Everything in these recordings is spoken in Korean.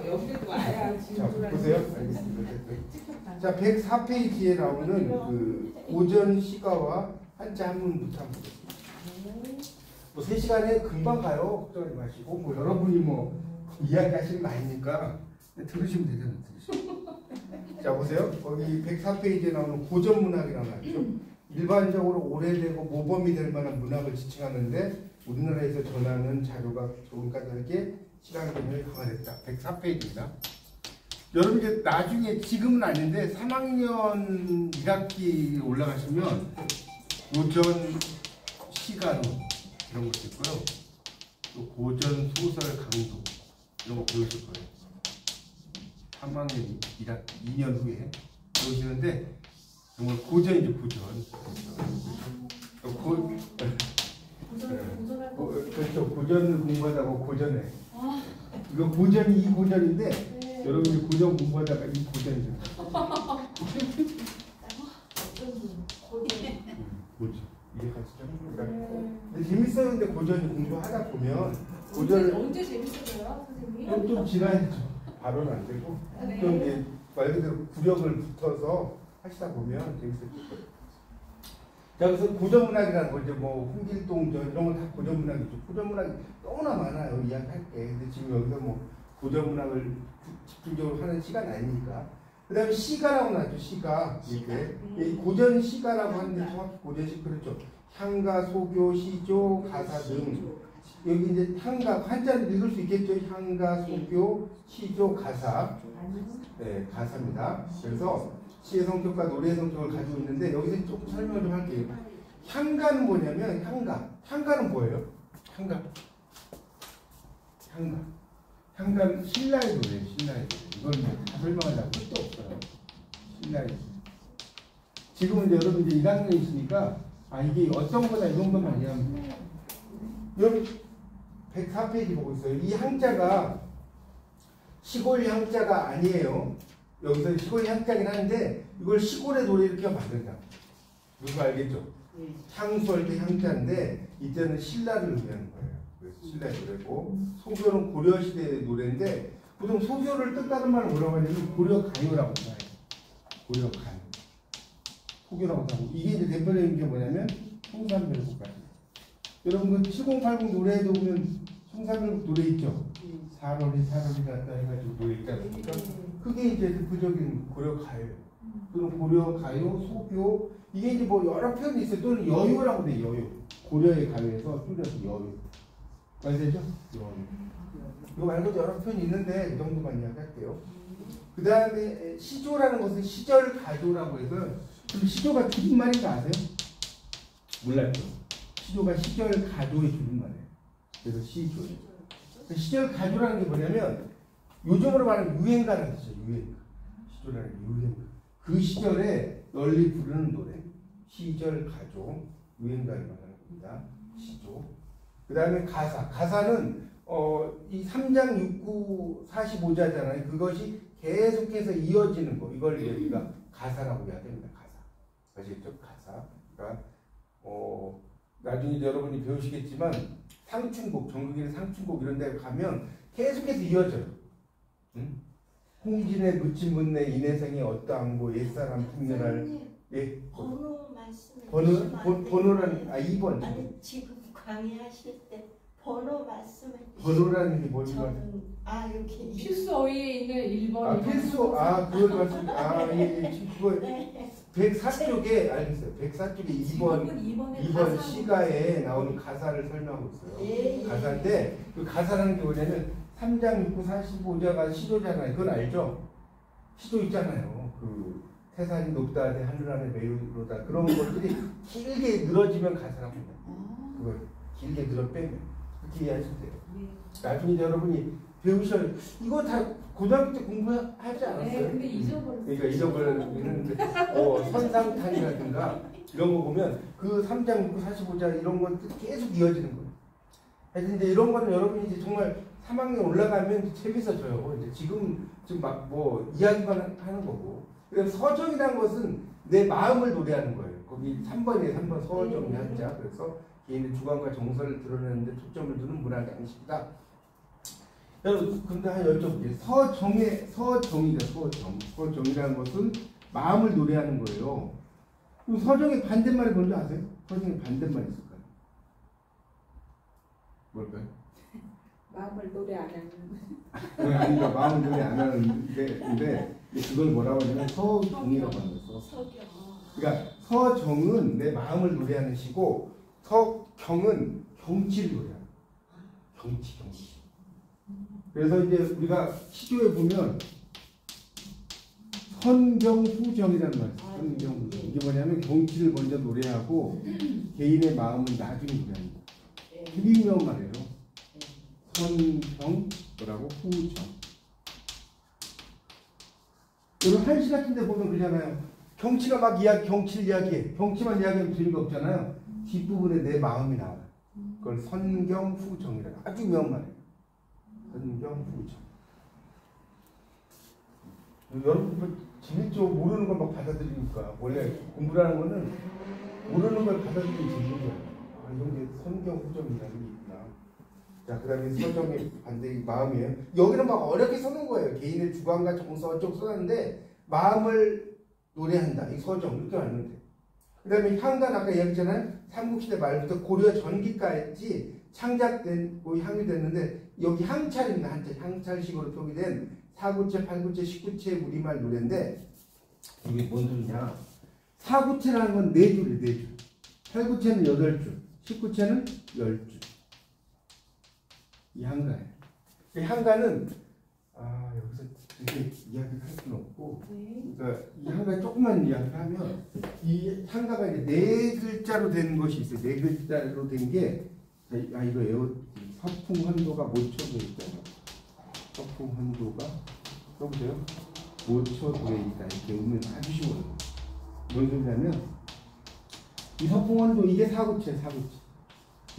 여기도 와야 자, 보세요. 알겠습니다. 자, 104페이지에 나오는 그 고전 시가와 한자 한문부터 한번 보겠습니다. 뭐 3시간에 금방 가요. 걱정하지 마시고 뭐 여러분이 뭐 이야기하시는 거 아니니까 들으시면 되잖아요. 들으시면. 자, 보세요. 거기 104페이지에 나오는 고전 문학이라고 하죠. 일반적으로 오래되고 모범이 될 만한 문학을 지칭하는데 우리나라에서 전하는 자료가 조금까지 다르게 시간 개념이 강화됐다. 104페이지입니다. 여러분 이제 나중에 지금은 아닌데 3학년 1학기 올라가시면 고전 시가론 이런 것도 있고요. 또 고전 소설 강도 이런 거 배우실 거예요. 3학년 1학기 2년 후에 배우시는데 정말 고전이죠. 그렇죠. 고전을 공부하다가 고전에 이거 고전이 이 고전인데 네. 여러분이 고전 공부하다가 이 고전이죠. 고전 이게 가시죠. 근데 재밌어요. 근데 고전 공부하다 보면 고전 언제 재밌어져요, 선생님? 좀 지나야죠. 바로는 안 되고 네. 좀 이제 말 그대로 구력을 붙어서 하시다 보면 재밌어질 거예요. 자, 그래서 고전문학이라는 거 이제 뭐 홍길동전 이런 건 다 고전문학이죠. 고전문학이 너무나 많아요. 이야기할 게. 근데 지금 여기서 뭐 고전문학을 집중적으로 하는 시간 아니니까. 그 다음에 시가라고 나죠. 시가. 이렇게. 이 고전 시가라고 하는데 정확히 고전시 그렇죠. 향가, 소교, 시조, 가사 등. 여기 이제 향가, 한자를 읽을 수 있겠죠. 향가, 소교, 시조, 가사. 네, 가사입니다. 그래서 시의 성격과 노래의 성격을 가지고 있는데 여기서 조금 설명을 좀 할게요. 향가는 뭐냐면 향가는 뭐예요? 향가는 신라의 노래예요. 신라의 노래. 이걸 다 설명하려고 끝도 없어요. 신라의 노래. 지금은 이제 여러분 이제 1학년이시니까 이게 어떤 거다 이 정도만 이해하면 돼요. 여러분 104페이지 보고 있어요. 이 향자가 시골 향자가 아니에요. 여기서 시골 향자긴 한데 이걸 시골의 노래 이렇게 만든다. 누가 알겠죠? 향수할 때 향자인데 이때는 신라를 의미하는 거예요. 그래서 신라의 노래고 소교는 고려시대의 노래인데 보통 소교를 뜻하는 말은 뭐라고 하냐면 고려가요라고 해요. 고려가요. 소교라고 하고 이게 이제 대표적인 게 뭐냐면 청산별곡까지. 여러분 그 7080 노래에도 보면 청산별곡 노래 있죠? 사월이 갔다 해가지고 노래 있지 않습니까? 그게 이제 대표적인 고려가요. 또는 고려가요, 소교 이게 이제 뭐 여러 표현이 있어요. 또는 여유라고 돼. 여유. 고려의 가요에서 줄여서 여유. 맞으죠? 여유. 이거 말고도 여러 표현이 있는데 이 정도만 이야기할게요. 그 다음에 시조라는 것은 시절 가조라고 해서 그럼 시조가 줄임말인 거 아세요? 몰라요. 시조가 시절 가조의 줄임말이에요. 그래서 시조예요. 시절 가조라는 게 뭐냐면 요즘으로 말하면 유행가라는 뜻이죠. 유행가. 시조라는 게 유행가. 그 시절에 널리 부르는 노래. 시절 가조. 유행가를 말하는 겁니다. 시조. 그 다음에 가사. 가사는 이 3장 6구 45자잖아요. 그것이 계속해서 이어지는 거. 이걸 우리가 가사라고 해야 됩니다. 가사. 아시겠죠? 가사. 그러니까 나중에 여러분이 배우시겠지만 상춘곡, 정극이나 상춘곡 이런 데 가면 계속해서 이어져요. 응? 홍진의 묻힌 문내 인해생이 어떠한고 옛사람 풍년할 예. 번호 말씀해 번호라는 2번. 아니 지금 강의하실 때 번호 말씀해 번호라는 게 뭘까? 저는 여기 필수 어휘에 있는 1번. 필수 그걸 말씀 그거 104쪽에 알겠어요. 104쪽에 2번 시가에 나오는 가사를 설명하고 있어요. 가사인데 그 가사라는 게 뭐냐면 3장 6구 45자가 시조잖아요. 그건 알죠? 시조 있잖아요. 그 태산이 높다 대 하늘 안에 매우로다 그런 것들이 길게 늘어지면 가사라고 합니다. 그걸 길게 늘어 빼면 그렇게 이해하시면 돼요. 나중에 여러분이 배우셔야 이거 다 고등학교 때 공부하지 않았어요? 네, 근데 잊어버렸어요. 그러니까 잊어버렸는데 선상탄이라든가 이런 거 보면 그 3장 6구 45자 이런 것들 계속 이어지는 거예요. 하여튼 이제 이런 거는 여러분이 이제 정말 3학년 올라가면 재밌어져요. 이제 지금 막 뭐 이야기만 하는 거고. 그래서 서정이라는 것은 내 마음을 노래하는 거예요. 거기 3번이에요. 3번 서정이 한자. 그래서 개인의 주관과 정서를 드러내는데 초점을 두는 문학이 아니십니다. 여러분 근데 한 여쭤볼게요. 서정이라는 것은 마음을 노래하는 거예요. 그럼 서정의 반대말이 뭔지 아세요? 서정의 반대말이 있을까요? 뭘까요? 마음을 노래 안 하는. 아니요, 마음을 노래 안 하는데 그걸 뭐라고 하냐면 서정이라고 하는 거죠. 석영. 그러니까 서정은 내 마음을 노래하는 시고 서경은 경치를 노래하는 거예요. 경치. 그래서 이제 우리가 시조에 보면 선경후정이라는 말이 있어요. 선경후정. 이게 뭐냐면 경치를 먼저 노래하고 개인의 마음은 나중에 노래합니다. 되게 유명한 말이에요. 선경 뭐라고 후정. 여러분 한시 같은 데 보면 그러잖아요. 경치가 막 경치를 이야기해. 경치만 이야기하면 재미가 없잖아요. 뒷부분에 내 마음이 나와요. 그걸 선경후정이라고 아주 유명한 말이에요. 선경후정. 여러분 재밌죠? 모르는 걸 막 받아들이니까. 원래 공부라는 거는 모르는 걸 받아들이는 재밌는 거예요. 아, 이런 게 선경후정이라는 게 있구나. 자, 그 다음에 서정의 반대 마음이에요. 여기는 막 어렵게 써놓은 거예요. 개인의 주관과 정서 어쩌고 써놨는데 마음을 노래한다. 이 서정 이렇게 알면 돼요. 그 다음에 향단 아까 얘기했잖아요. 삼국시대 말부터 고려 전기까지 창작되고 향유됐는데 여기 향찰입니다. 향찰식으로 표기된 4구체, 8구체, 19체의 우리말 노래인데 이게 뭔 소리냐. 4구체라는 건 4줄이에요. 4줄. 8구체는 8줄. 19체는 10줄. 이 향가예요. 이 향가는 여기서 이렇게 이야기를 할 수는 없고 그러니까 이 향가 조금만 이야기를 하면 이 향가가 이제 4글자로 된 것이 있어요. 4글자로 된 게 이거 외워 서풍헌도가 모초도에 있잖아요. 서풍헌도가 써보세요. 모초도에 있다. 이렇게 오면 아주 쉬워요. 뭔 소리냐면 이 서풍헌도 이게 4구체.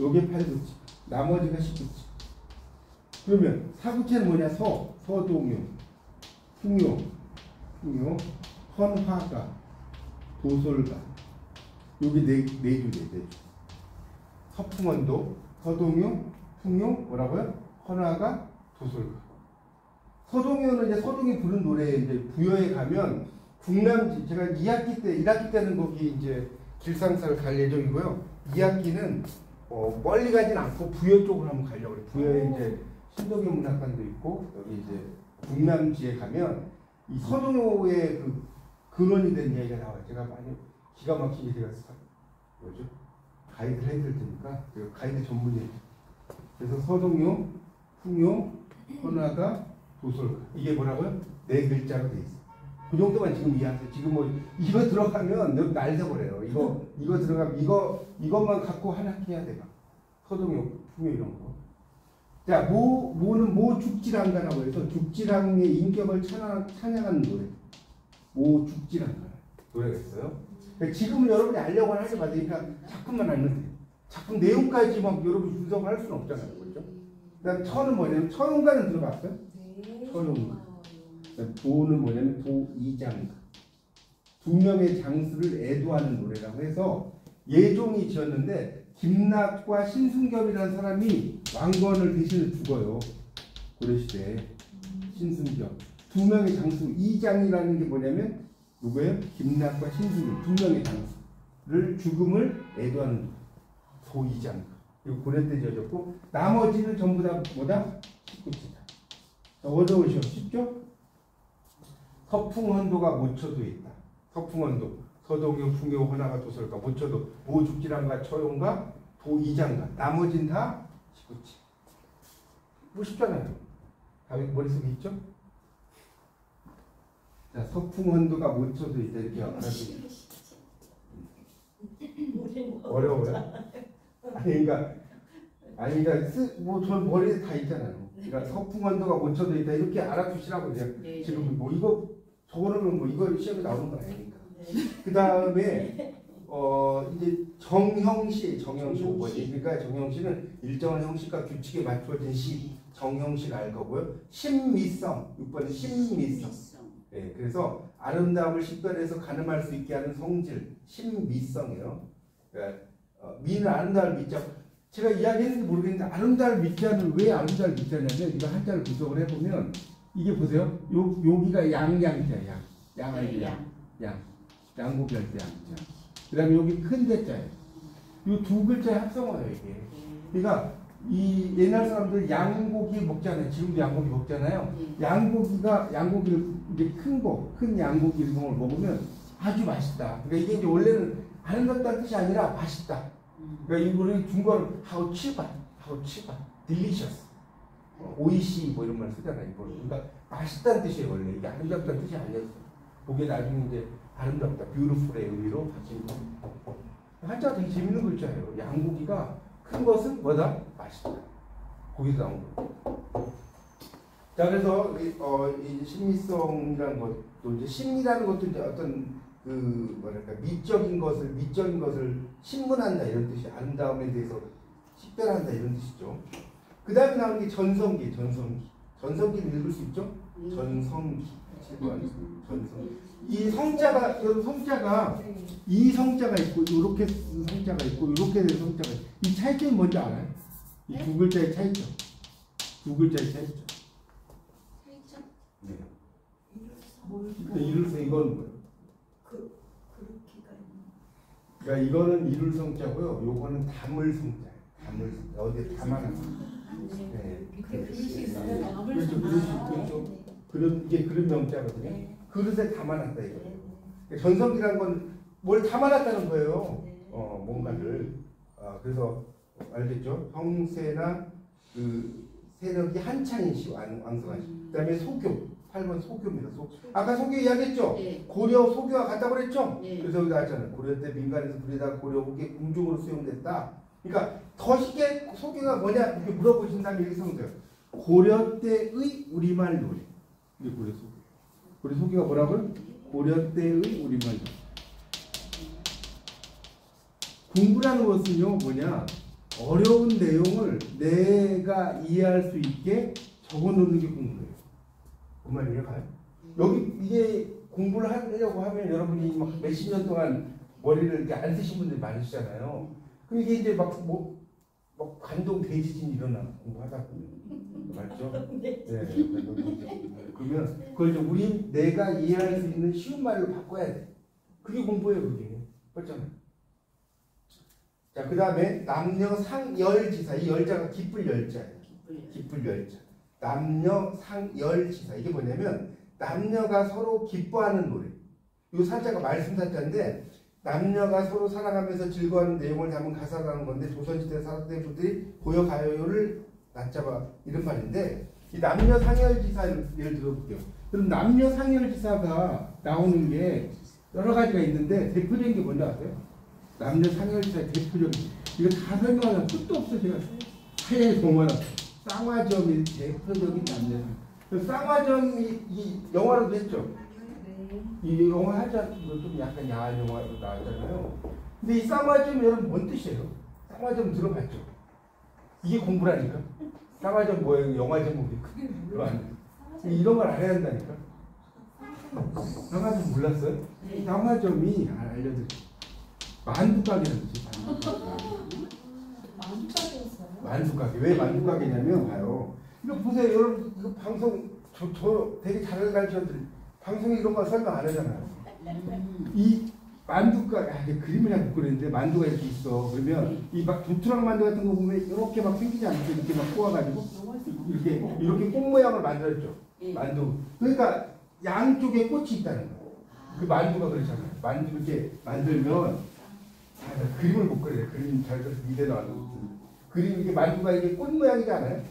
요게 8구체. 나머지가 19구체. 그러면 4구체는 뭐냐? 서동요, 풍요, 헌화가, 도솔가. 여기 네 줄이에요. 네 줄. 서풍헌도, 서동요, 풍요, 뭐라고요? 헌화가, 도솔가. 서동요는 이제 서동이 부른 노래 이제 부여에 가면 국남지 제가 2학기 때 1학기 때는 거기 이제 길상사를 갈 예정이고요. 2학기는 멀리 가진 않고 부여 쪽으로 한번 가려고 해요. 부여에 이제 신도교 문학관도 있고 여기 이제 국남지에 가면 이 서동요의 그 근원이 된 얘기가 나와요. 제가 많이 기가 막히게 제가 뭐죠? 가이드를 해드릴 테니까 제가 가이드 전문이에요. 그래서 서동요, 풍요, 헌화가, 도솔가 이게 뭐라고요? 4글자로 돼 있어요. 그 정도만 지금 이해하세요. 지금 뭐 이거 들어가면 여기 날 새버려요. 이거 들어가면 이것만 갖고 하나 해야 돼요. 서동요, 풍요 이런 거. 자, 모는 모죽지랑가라고 해서 죽지랑의 인격을 찬양하는 노래. 모죽지랑가 노래가 있어요. 그러니까 지금은 여러분이 알려고 하지 마세요. 그냥 작품만 알면 돼요. 작품 내용까지 막 여러분이 분석을 할 수는 없잖아요. 그렇죠? 그다음 천은 뭐냐면 천용가는 들어봤어요? 천용가. 도는 뭐냐면 도이장가. 2명의 장수를 애도하는 노래라고 해서 예종이 지었는데 김낙과 신승겹이라는 사람이 왕건을 대신에 죽어요. 고려시대에. 신승겹. 2명의 장수 이장이라는 게 뭐냐면 누구예요? 김낙과 신승겹 2명의 장수를 죽음을 애도하는 도이장가. 이거 고려 때 지어졌고 나머지는 전부 다 뭐다? 19치다. 어려우셔. 쉽죠? 서풍헌도가 모초도에 있다. 서풍헌도. 서동요, 풍요, 헌화가, 도솔가, 모초도, 모죽지랑가, 처용가, 도이장가. 나머진 다 19치. 뭐 쉽잖아요. 다 머릿속에 있죠? 자, 서풍헌도가 모초도에 있다. 이렇게 알아두세요. 어려워요? 그러니까 전 머리에 다 있잖아요. 그러니까 서풍헌도가 모초도에 있다. 이렇게 알아두시라고 그냥. 지금 뭐 이거 적어놓으면 뭐 이거 시험에 나오는 거 아니니까. 그 다음에 이제 정형시 5번이 그러니까 정형시는 일정한 형식과 규칙에 맞춰진 시 정형시를 알 거고요. 신미성 6번은 신미성. 네, 그래서 아름다움을 식별해서 가늠할 수 있게 하는 성질 신미성이에요. 그러니까 미는 아름다움을 미자 제가 이야기했는지 모르겠는데 아름다울 밑자는 왜 아름다울 밑자냐면 이거 한자를 분석을 해보면 이게 보세요. 여기가 양양자야. 양알죠. 양고기 할 때 양자. 그 다음에 여기 큰 대자예요. 이 두 글자의 합성어예요 이게. 그러니까 이 옛날 사람들 양고기 먹잖아요. 지금도 양고기 먹잖아요. 양고기를 이제 큰 양고기 이런 걸 먹으면 아주 맛있다. 그러니까 이게 이제 원래는 아름답다는 뜻이 아니라 맛있다. 그러니까 이거를 중국어는 how cheap, delicious, 오이시 뭐 이런 말 쓰잖아요. 이거를. 그러니까 맛있다는 뜻이에요 원래. 이게 아름답다는 뜻이 아니었어. 그게 나중에 이제 아름답다, beautiful의 의미로 바뀐 거. 한자가 되게 재밌는 글자예요. 양고기가 큰 것은 뭐다? 맛있다. 거기서 나온 거. 자, 그래서 이 심미성이라는 것도 이제 심미라는 것도 이제 어떤 그 뭐랄까 미적인 것을 신문한다 이런 뜻이 아름다움에 대해서 식별한다 이런 뜻이죠. 그 다음에 나오는 게 전성기를 읽을 수 있죠? 전성기 7번 전성기. 이 성자가 여러분 성자가 이 성자가 있고 이렇게 성자가 있고 이렇게 된 성자가 있고 이 차이점이 뭔지 알아요? 이 두 글자의 차이점. 두 글자의 차이점. 네. 이룰성 이건 뭐예요? 그러니까 이거는 이룰 성자고요. 요거는 담을 성자예요. 담을 성자. 어디에 담아놨어요. 네. 밑에 글씨 있으면 담을 그렇죠. 그런 이게 그런 명자거든요. 그릇에 담아놨다 이거. 그러니까 전성기라는 건 뭘 담아놨다는 거예요. 뭔가를. 그래서 알겠죠? 형세나 그 세력이 한창인 시 왕성한 시. 그다음에 소교. 8번 소교입니다. 아까 소교 이야기했죠? 네. 고려 소교와 같다고 그랬죠? 네. 그래서 여기 나왔잖아요. 고려 때 민간에서 부리다가 고려 후기에 궁중으로 수용됐다. 그러니까 더 쉽게 소교가 뭐냐 이렇게 물어보신다면 이렇게 쓰면 돼요. 고려 때의 우리말 노래. 이게 고려 소교. 고려 소교가 뭐라고요? 고려 때의 우리말 노래. 공부라는 것은요 뭐냐 어려운 내용을 내가 이해할 수 있게 적어놓는 게 공부예요. 그 말 이해가요? 여기 이게 공부를 하려고 하면 여러분이 막 몇십 년 동안 머리를 이렇게 안 쓰신 분들이 많으시잖아요. 그럼 이게 이제 막 관동 대지진 일어나 공부하다 보면 맞죠? 네. 그러면 그걸 이제 내가 이해할 수 있는 쉬운 말로 바꿔야 돼. 그게 공부예요, 그게. 맞잖아요. 자, 그 다음에 남녀 상열지사. 이 열자가 기쁠 열자예요. 기쁠 열자. 남녀 상열지사. 이게 뭐냐면 남녀가 서로 기뻐하는 노래. 이 사자가 말씀 사자인데 남녀가 서로 사랑하면서 즐거워하는 내용을 담은 가사라는 건데 조선시대 살았던 분들이 고여가요를 낮잡아 이런 말인데 이 남녀 상열지사 예를 들어볼게요. 그럼 남녀 상열지사가 나오는 게 여러 가지가 있는데 대표적인 게 뭔지 아세요? 남녀 상열지사의 대표적인 이거 다 설명하면 끝도 없어. 제가 사회에 보면 쌍화점이 대표적인 남녀 쌍화점이 이 영화로도 했죠. 이 영화 하자 좀 약간 야한 영화로 나왔잖아요. 근데 이 쌍화점 여러분 뭔 뜻이에요? 쌍화점 들어봤죠? 이게 공부라니까. 쌍화점 뭐예요? 영화 제목이 그거 아니에요? 이런 걸 알아야 한다니까. 쌍화점 몰랐어요? 쌍화점이 알려드릴게요. 만두가게라는 뜻이 만두가게였어요? 만두가게. 왜 만두가게냐면 봐요. 이거 보세요. 여러분 이거 방송 저 되게 잘 가르쳐드릴 방송에 이런 거 설명 안 하잖아요. 이 만두가 그림을 자꾸 그리는데 만두가 이렇게 있어. 그러면 이 막 두트랑 만두 같은 거 보면 이렇게 막 생기지 않게 이렇게 막 꼬아가지고 이렇게 꽃 모양을 만들었죠. 만두. 그러니까 양쪽에 꽃이 있다는 거예요. 그 만두가 그렇잖아요. 만두 이렇게 만들면 그림을 못 그려요. 그림 잘 그려서 미대 나와도 그림 이게 만두가 이게 꽃 모양이잖아요.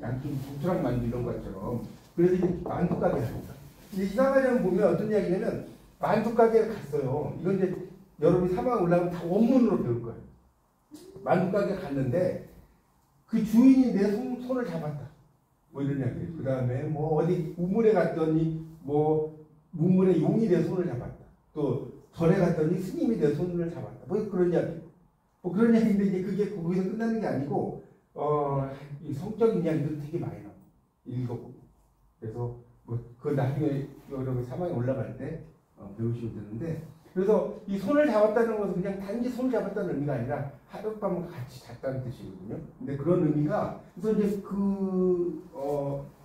양쪽 두트랑 만두 이런 것처럼. 그래서 이게 만두 가게랍니다. 이 사가정 보면 어떤 이야기냐면 만두 가게를 갔어요. 이건 이제 여러분이 사망 올라가면 다 원문으로 배울 거예요. 만두 가게 갔는데 그 주인이 내 손을 잡았다. 뭐 이런 이야기예요. 그 다음에 뭐 어디 우물에 갔더니 뭐 우물에 용이 내 손을 잡았다. 또 절에 갔더니 스님이 내 손을 잡았다. 뭐 그런 이야기. 뭐 그런 이야기인데 이제 그게 거기서 끝나는 게 아니고 이 성적인 이야기도 되게 많이 나와요. 읽어보고. 그래서 뭐 그 나중에 여러분 사망에 올라갈 때 배우시면 되는데 그래서 이 손을 잡았다는 것은 그냥 단지 손을 잡았다는 의미가 아니라 하룻밤 같이 잤다는 뜻이거든요. 근데 그런 의미가 그래서 이제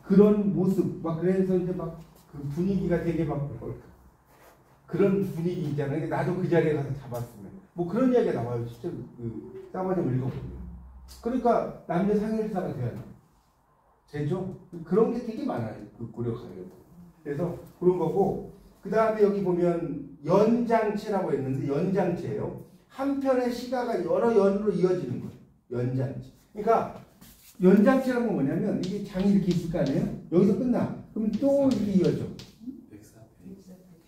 그런 모습 막 그래서 이제 막 그 분위기가 되게 막 그런 분위기 있잖아요. 나도 그 자리에 가서 잡았으면 뭐 그런 이야기가 나와요. 실제로 그 싸마좀 읽어보면. 그러니까 남녀 상일사가 돼야 돼. 되죠? 그런 게 되게 많아요. 그 고려 가요. 그래서 그런 거고 그 다음에 여기 보면 연장체라고 했는데 연장체예요. 한 편의 시가가 여러 연으로 이어지는 거예요. 연장체. 그러니까 연장체라는 건 뭐냐면 이게 장이 이렇게 있을 거 아니에요? 여기서 끝나. 그럼 또 이렇게 이어져.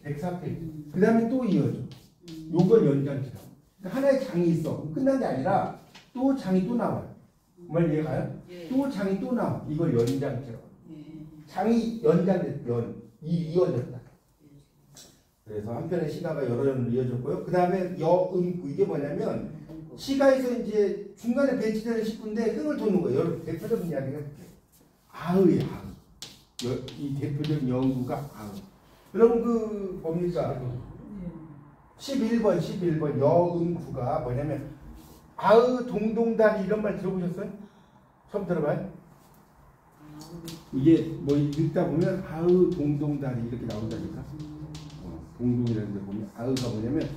104페이지. 그 다음에 또 이어져. 요걸 연장체라고. 그러니까 하나의 장이 있어. 끝난 게 아니라 또 장이 또 나와요. 정말 이해가요? 또 장이 또 나와. 이걸 연장체라고. 장이 연장됐, 이어졌다. 그래서 한 편의 시가가 여러 연으로 이어졌고요. 그 다음에 여음구 이게 뭐냐면 시가에서 이제 중간에 배치되는 식구인데 흥을 돋는 거예요. 여러분 대표적인 이야기가 아의예요. 아의. 이 대표적인 영구가 아의. 여러분 그 뭡니까? 11번 여음구가 뭐냐면 아의 동동다리 이런 말 들어보셨어요? 처음 들어봐요? 이게 뭐 읽다 보면 아의 동동다리 이렇게 나온다니까. 동동이라는 데 보면 아의가 뭐냐면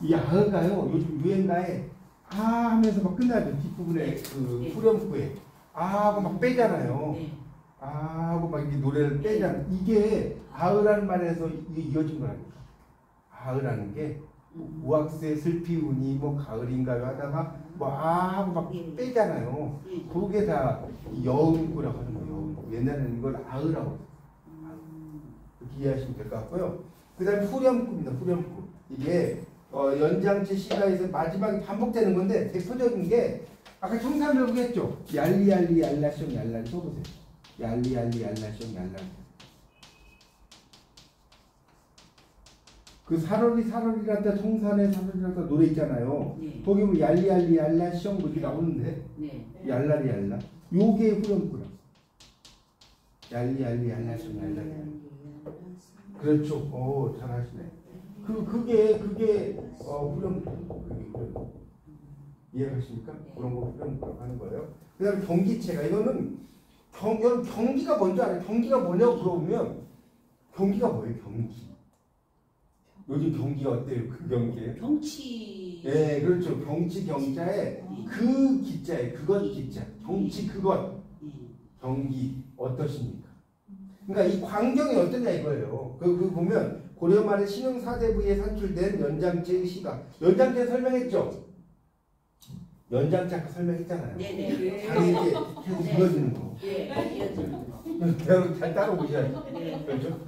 이 아의가요 요즘 유행가에 아 하면서 막 끝나죠. 뒷부분에 그 후렴구에 아 하고 막 빼잖아요. 아 하고 막 이렇게 노래를 빼잖아요. 이게 아의라는 말에서 이게 이어진 거라니까. 아의라는 게 우악새 슬피 우니 뭐 가을인가요 하다가 뭐 아 하고 막 빼잖아요. 그게 다 여음구라고 하는 거예요. 여음구. 옛날에는 이걸 아의라고 했어요. 그렇게 이해하시면 될 것 같고요. 그 다음에 후렴구입니다. 후렴구. 이게 연장체 시가에서 마지막에 반복되는 건데 대표적인 게 아까 청산벽 했죠. 얄리얄리 얄라숑 얄라 써보세요. 얄리얄리 얄라숑 얄라. 그 사러리라다 청산의 사러리라다 노래 있잖아요. 거기 보면 얄리얄리 얄라숑 이렇게 나오는데 얄라리 얄라. 요게 후렴구라. 얄리얄리 얄라숑 얄라. 그렇죠. 잘하시네. 그게 후렴 이해하십니까? 그런 거 후렴구라고 하는 거예요. 그다음에 경기체가 이거는 여러분 경기가 뭔지 알아요? 경기가 뭐냐고 물어보면 경기가 뭐예요? 경기. 요즘 경기가 어때요? 그 경기예요? 경치. 네, 그렇죠. 경치 경자에 그 기자에 그것 기자. 경치 그것. 경기 어떠십니까? 그러니까 이 광경이 어떠냐 이거예요. 그 보면 고려 말의 신흥 사대부에 산출된 연장체의 시가. 연장체 설명했죠? 연장체 아까 설명했잖아요. 네네. 장이 이렇게 계속 이어지는 거. 여러분 잘 따라오셔야죠. 그렇죠?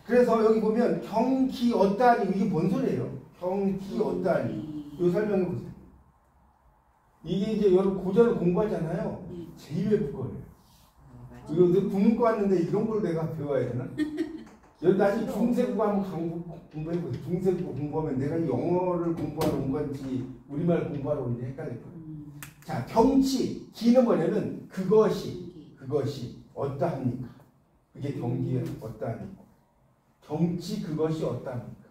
그래서 여기 보면 경기 어떠하니 이게 뭔 소리예요? 경기 어떠하니 이거 설명해 보세요. 이게 이제 여러분 고전을 공부하잖아요. 제2외 국어예요. 이거 국문과 왔는데 이런 걸 내가 배워야 되나? 여러분 나중에 중세국어 한번 공부해보세요. 중세국어 공부하면 내가 영어를 공부하러 온 건지 우리말 공부하러 온지 헷갈릴 거예요. 자, 경치, 기는 뭐냐면 그것이 어떠합니까? 그게 경기에 어떠합니까? 경치 그것이 어떠합니까?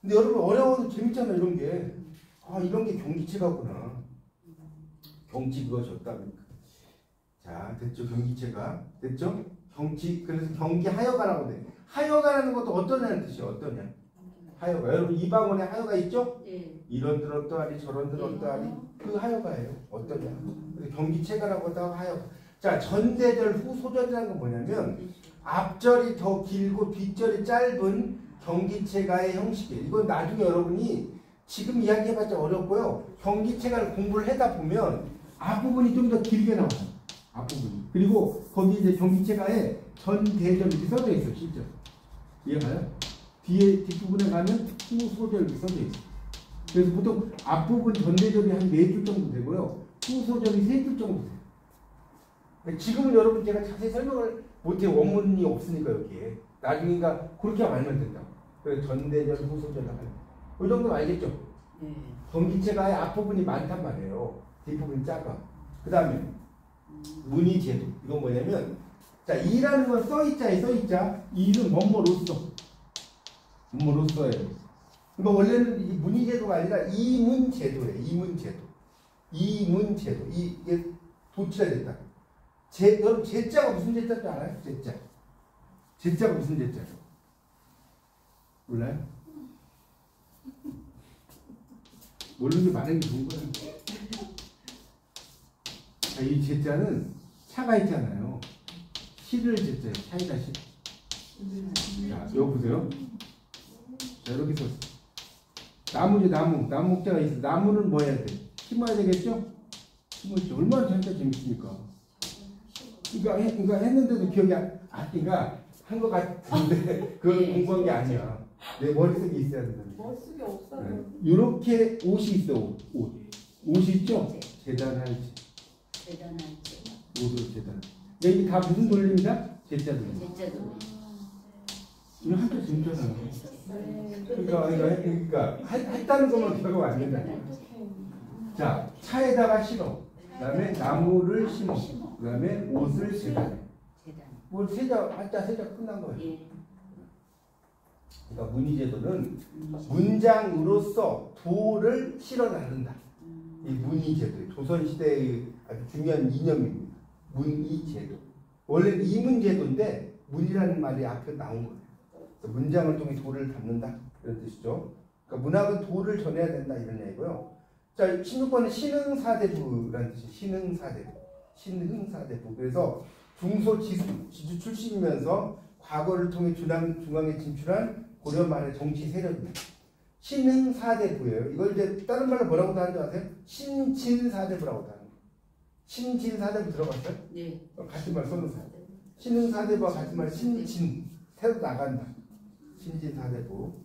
근데 여러분 어려워도 재밌잖아요. 이런 게. 아 이런 게 경기체가구나. 경치 그것이 어떠합니까? 자 됐죠. 경기체가 됐죠. 경치 그래서 경기 하여가라고 돼. 하여가라는 것도 어떠냐는 뜻이에요. 어떠냐. 하여가. 여러분 이방원에 하여가 있죠? 이런들 어떠하니 저런들 어떠하니 그 하여가예요. 어떠냐. 그래서 경기체가라고 하다가 하여가. 자 전대절 후소절이라는 건 뭐냐면 앞절이 더 길고 뒷절이 짧은 경기체가의 형식이에요. 이건 나중에 여러분이 지금 이야기해봤자 어렵고요. 경기체가를 공부를 하다 보면 앞부분이 좀 더 길게 나와요. 앞부분이. 그리고 거기 이제 경기체가에 전대절 이렇게 써져 있어요. 실제로. 이해가요? 뒷부분에 가면 후소절 이렇게 써져 있어요. 그래서 보통 앞부분 전대절이 한 4줄 정도 되고요. 후소절이 3줄 정도 돼요. 지금은 여러분 제가 자세히 설명을 못해요. 원문이 없으니까 여기에. 나중에가 그렇게 알면 된다고. 그래서 전대절, 후소절 하면. 그 정도는 알겠죠? 경기체가의 앞부분이 많단 말이에요. 뒷부분이 작아. 그 다음에 문의제도. 이건 뭐냐면 자 이라는 건 써있자에 써있자. 이는 뭐뭐로써. 뭐로써예요. 그러니까 원래는 이 문의제도가 아니라 이문제도예요. 이문제도. 이게 도치가 됐다. 여러분 제자가 무슨 제자인지 알아요? 제자가 무슨 제자죠? 몰라요? 모르는 게 많은 게 좋은 거야. 자, 이 제자는 차가 있잖아요. 시를 제자예요. 차이다 시. 자, 이거 보세요. 자, 이렇게 썼어. 나무지 나무 목자가 있어. 나무는 뭐 해야 돼? 심어야 되겠죠? 심었죠. 얼마나 진짜 재밌습니까? 그러니까 했는데도 기억이 그러니까 한 것 같은데 그걸 공부한 게 아니야. 내 머릿속에 있어야 된다. 머릿속에 없어요. 네. 이렇게 옷이 있어. 옷이 있죠? 재단할지. 옷으로 재단. 이게 다 무슨 돌림이다? 제자 돌림. 이거 한자 재밌잖아요. 그러니까 했다는 것만 기억하면 안 된다. 자, 차에다가 실어. 그다음에 나무를 심어. 그다음에 옷을 재단해. 뭘 한자 세자 끝난 거예요. 그러니까 문의제도는 문장으로서 도를 실어 나른다. 이 문의제도, 조선시대의 아주 중요한 이념입니다. 문의제도. 원래는 이문제도인데 문이라는 말이 앞에 나온 거예요. 문장을 통해 도를 담는다 이런 뜻이죠. 그러니까 문학은 도를 전해야 된다 이런 얘기고요. 자, 16번은 신흥사대부라는 뜻이 신흥사대부. 그래서 중소지주 출신이면서 과거를 통해 중앙에 진출한 고려 말의 정치 세력입니다. 신흥사대부예요. 이걸 이제 다른 말로 뭐라고 하는 줄 아세요? 신진사대부라고 하는 거예요. 신진사대부 들어봤어요? 네. 같은 말 써놓으세요. 신흥사대부와 같은 말 신진. 새로 나간다. 신진사대부.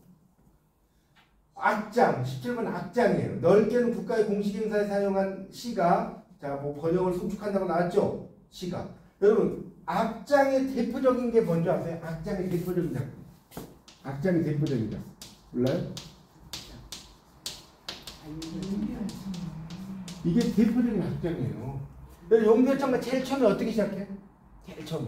악장. 17번 악장이에요. 넓게는 국가의 공식행사에 사용한 시가 자, 뭐 번역을 송축한다고 나왔죠? 시가. 여러분 악장의 대표적인 게 뭔지 아세요? 악장의 대표적인 작품. 악장의 대표적인 작품. 몰라요? 이게 대표적인 악장이에요. 용비어천가 제일 처음에 어떻게 시작해? 제일 처음에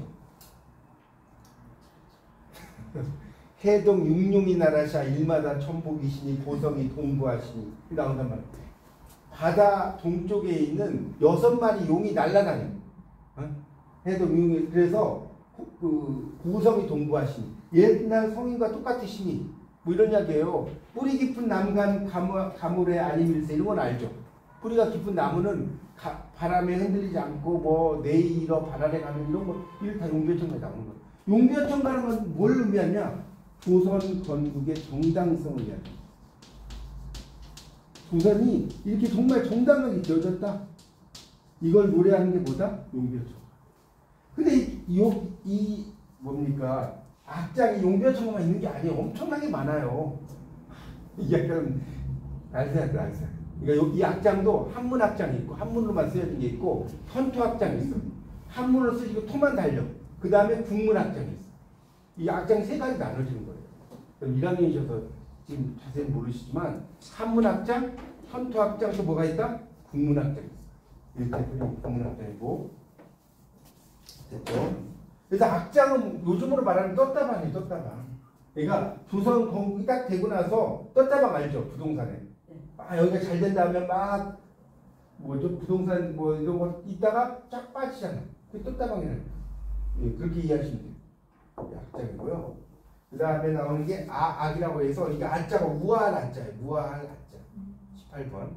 해동 육룡이 나라샤 일마다 천복이시니 보성이 동부하시니 나온단 말이에요. 바다 동쪽에 있는 6마리 용이 날아다녀. 해동 육룡이 그래서 보성이 동부하시니 옛날 성인과 똑같으시니 뭐 이런 이야기예요. 뿌리 깊은 남간 가물에 아니밀세 이런 건 알죠. 뿌리가 깊은 나무는 바람에 흔들리지 않고 뭐 내일어 바람에 가는 이런 거 이걸 다 용비어천가에 나오는 거예요. 용비어천가는 건 뭘 의미하냐? 조선 건국의 정당성을 이야기합니다. 조선이 이렇게 정말 정당하게 지어졌다. 이걸 노래하는 게 뭐다? 용비어천가. 근데 이 뭡니까? 악장이 용비어천가만 있는 게 아니에요. 엄청나게 많아요. 이게 약간 날새야. 그러니까 이 악장도 한문 악장이 있고 한문으로만 쓰여진 게 있고 현토 악장이 있어. 한문으로 쓰이고 토만 달려. 그 다음에 국문 악장이 있어. 이 악장이 세 가지 나눠지는 거예요. 그럼 1학년이셔서 지금 자세히 모르시지만 한문 악장, 현토 악장 또 뭐가 있다? 국문 악장이 있어. 이렇게 국문 악장이고 됐죠? 그래서 악장은 요즘으로 말하면 떴다방이에요. 떴다방. 그러니까 조선 건국이 딱 되고 나서 떴다방 알죠? 부동산에. 여기가 잘 된다 하면 막 뭐죠? 부동산 뭐 이런 거 있다가 쫙 빠지잖아. 그게 떴다방이라는 거예요. 그렇게 이해하시면 돼요. 악장이고요. 그 다음에 나오는 게 악이라고 해서 이게 아자가 우아할 아자예요. 우아할 아자. 18번.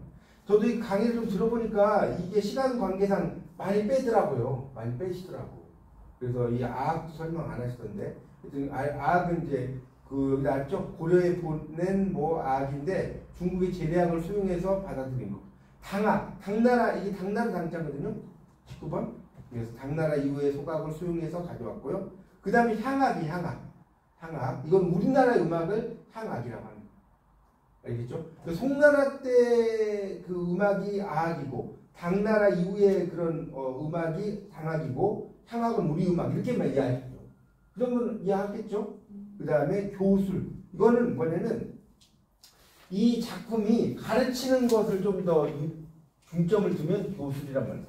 저도 이 강의를 좀 들어보니까 이게 시간 관계상 많이 빼더라고요. 많이 빼시더라고. 그래서 이 악도 설명 안 하시던데. 악은 이제 여기 나왔죠? 고려에 보낸 뭐 악인데 중국의 제례악을 수용해서 받아들인 거. 당악, 당나라, 이게 당나라 당자거든요. 19번. 그래서 당나라 이후의 소각을 수용해서 가져왔고요. 그 다음에 향악이 향악. 이건 우리나라의 음악을 향악이라고 합니다. 알겠죠? 송나라 때 그 음악이 악이고 당나라 이후의 그런 음악이 당악이고 향악은 우리 음악 이렇게만 이해하시죠. 그 정도는 이해하겠죠? 그 다음에 교술. 이거는 뭐냐면 이 작품이 가르치는 것을 좀 더 중점을 두면 교술이란 말이에요.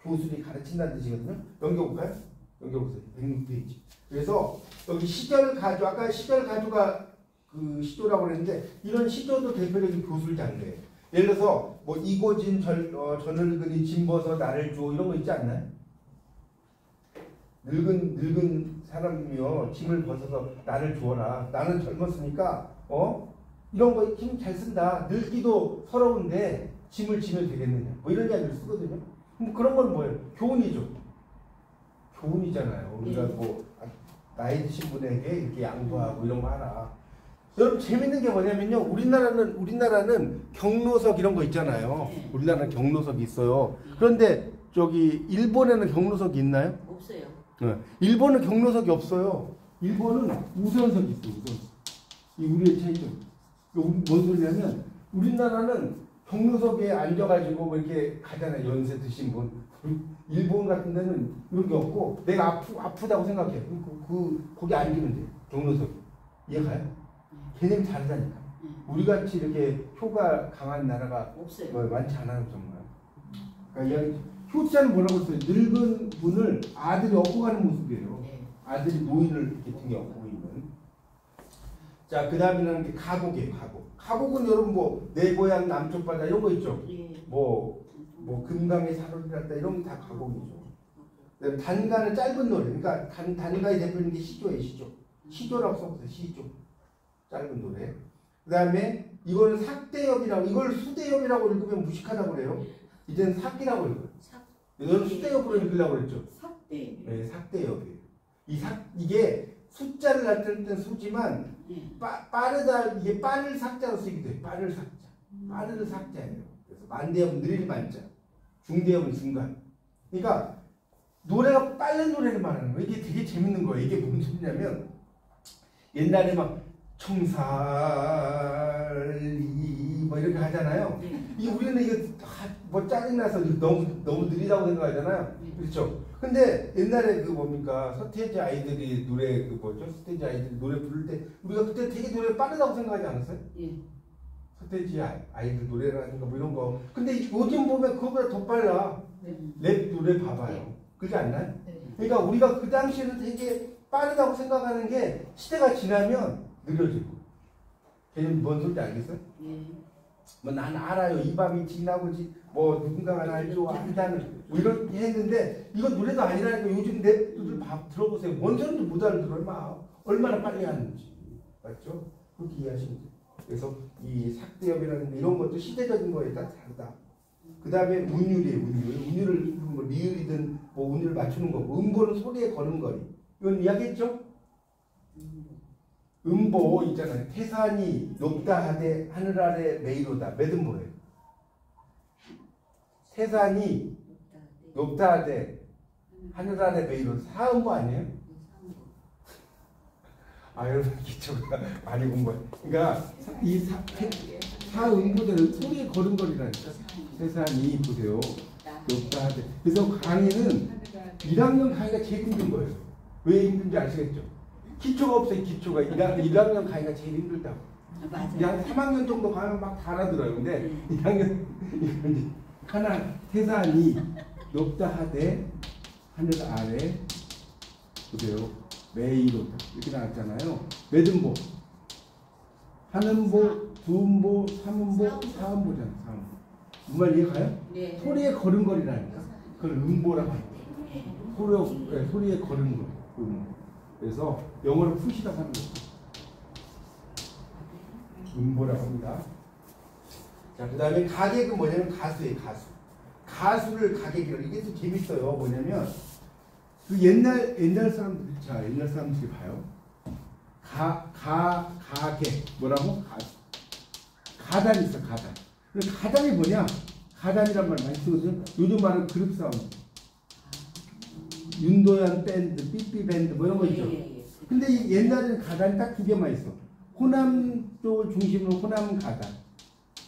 교술이 가르친다는 뜻이거든요. 넘겨볼까요? 넘겨보세요. 106페이지. 그래서 여기 시절 가주, 아까 시절 가주가 그 시조라고 그랬는데 이런 시조도 대표적인 교술 장르예요. 예를 들어서 뭐 이고진 저늙은이 짐벗어 나를 주어 이런 거 있지 않나요? 늙은 사람이요 짐을 벗어서 나를 주어라. 나는 젊었으니까 이런 거 힘 잘 쓴다. 늙기도 서러운데 짐을 지면 되겠느냐. 뭐 이런 이야기를 쓰거든요. 뭐 그런 건 뭐예요? 교훈이죠. 교훈이잖아요. 우리가 뭐 나이 드신 분에게 이렇게 양보하고 이런 거 하라. 여러분 재밌는 게 뭐냐면요. 우리나라는 경로석 이런 거 있잖아요. 우리나라는 경로석이 있어요. 그런데 저기 일본에는 경로석이 있나요? 없어요. 네. 일본은 경로석이 없어요. 일본은 우선석이 있어요. 우선석. 이 우리의 차이점. 뭔 소리냐면 우리나라는 경로석에 앉아가지고 뭐 이렇게 가잖아요. 연세 드신 분. 일본 같은 데는 이런 게 없고 내가 아프다고 생각해. 거기 앉으면 돼. 경로석. 이해가요? 개념이 다르다니까. 우리같이 이렇게 효가 강한 나라가 없어요. 많지 않아요. 정말. 그러니까 효자는 뭐라고 했어요? 늙은 분을 아들이 업고 가는 모습이에요. 아들이 노인을 이렇게 등에 업고 있는. 자, 그 다음에는 가곡이에요. 가곡은 여러분 뭐 내 고향 남쪽 바다 이런 거 있죠. 뭐 금강의 사로리랄다 이런 게 다 가곡이죠. 단가는 짧은 노래. 그러니까 단가의 대표적인 게 시조예요. 시조라고 써보세요. 시조. 짧은 노래. 그 다음에 이거는 삭대엽이라고, 이걸 수대엽이라고 읽으면 무식하다고 그래요. 이제는 삭기라고 읽어요. 이거는 수대엽으로 읽으려고 그랬죠. 삭대. 네, 삭대엽이에요. 이게 숫자를 나타낼 땐 수지만 빠르다, 이게 빠를 삭자로 쓰기도 해요. 빠를 삭자. 빠르를 삭자예요. 그래서 만대엽은 느릴 만자. 중대엽은 중간. 그러니까 노래가 빠른 노래를 말하는 거예요. 이게 되게 재밌는 거예요. 이게 무슨 소리냐면 옛날에 막 청살이 뭐 이렇게 하잖아요. 이게 우리는 이거 뭐 짜증나서 너무 느리다고 생각하잖아요. 그렇죠? 근데 옛날에 그 뭡니까 서태지 아이들이 노래 그 뭐죠? 서태지 아이들이 노래 부를 때 우리가 그때 되게 노래 빠르다고 생각하지 않았어요? 서태지 아이들 노래라든가 뭐 이런 거. 근데 요즘 보면 그거보다 더 빨라. 랩 노래 봐봐요. 그렇지 않나요? 그러니까 우리가 그 당시에는 되게 빠르다고 생각하는 게 시대가 지나면 느려지고. 걔는 뭔 소리인지 알겠어요? 뭐 난 알아요. 이 밤이 지나고 뭐 누군가가 날 좋아한다는 뭐 이렇게 했는데 이건 노래도 아니라니까. 요즘 랩들 들어보세요. 뭔 소리도 못 알아들어요. 막 얼마나 빨리 하는지. 맞죠? 그렇게 이해하시면 돼요. 그래서 이 삭대엽이라는 이런 것도 시대적인 거에 따라 다르다. 그 다음에 운율이에요. 운율을 뭐 리을이든 뭐 운율을 맞추는 거고. 음보는 소리의 걸음걸이. 이건 이야기했죠? 음보 있잖아요. 태산이 높다 하되 하늘 아래 메이로다. 매듭모래요. 태산이 높다 하되 하늘 아래 메이로다. 사음보 아니에요? 여러분 기초가 많이 공부해. 그러니까 이 사음보들은 소리의 걸음걸이라니까. 태산이 보세요. 높다 하되. 그래서 강의는 1학년 강의가 제일 힘든 거예요. 왜 힘든지 아시겠죠? 기초가 없어요. 기초가 1학년 강의가 제일 힘들다고. 그냥 3학년 정도 가면 막 다 알아들어요. 근데 1학년 하나 태산이 높다 하되 하늘 아래 보세요. 메이로다 이렇게 나왔잖아요. 매듭보, 한음보, 두음보, 삼음보, 사음보잖아요. 사음보. 정말 이해가요? 네. 소리의 걸음걸이라니까. 그걸 음보라고 합니다. 소리의 걸음걸이. 그래서 영어로 푸시라고 하는 거죠. 음보라고 합니다. 자, 그 다음에 가객은 뭐냐면 가수예요. 가수를 가객이라고. 이게 좀 재밌어요. 뭐냐면 그 옛날 사람들이 봐요. 가객 뭐라고? 가수. 가단 있어. 가단. 가단이 뭐냐? 가단이란 말 많이 쓰거든요. 요즘 말은 그룹 사운드. 윤도현 밴드, 삐삐 밴드 뭐 이런 거 있죠. 근데 옛날에는 가단이 딱 두 개만 있어. 호남 쪽을 중심으로 호남 가단,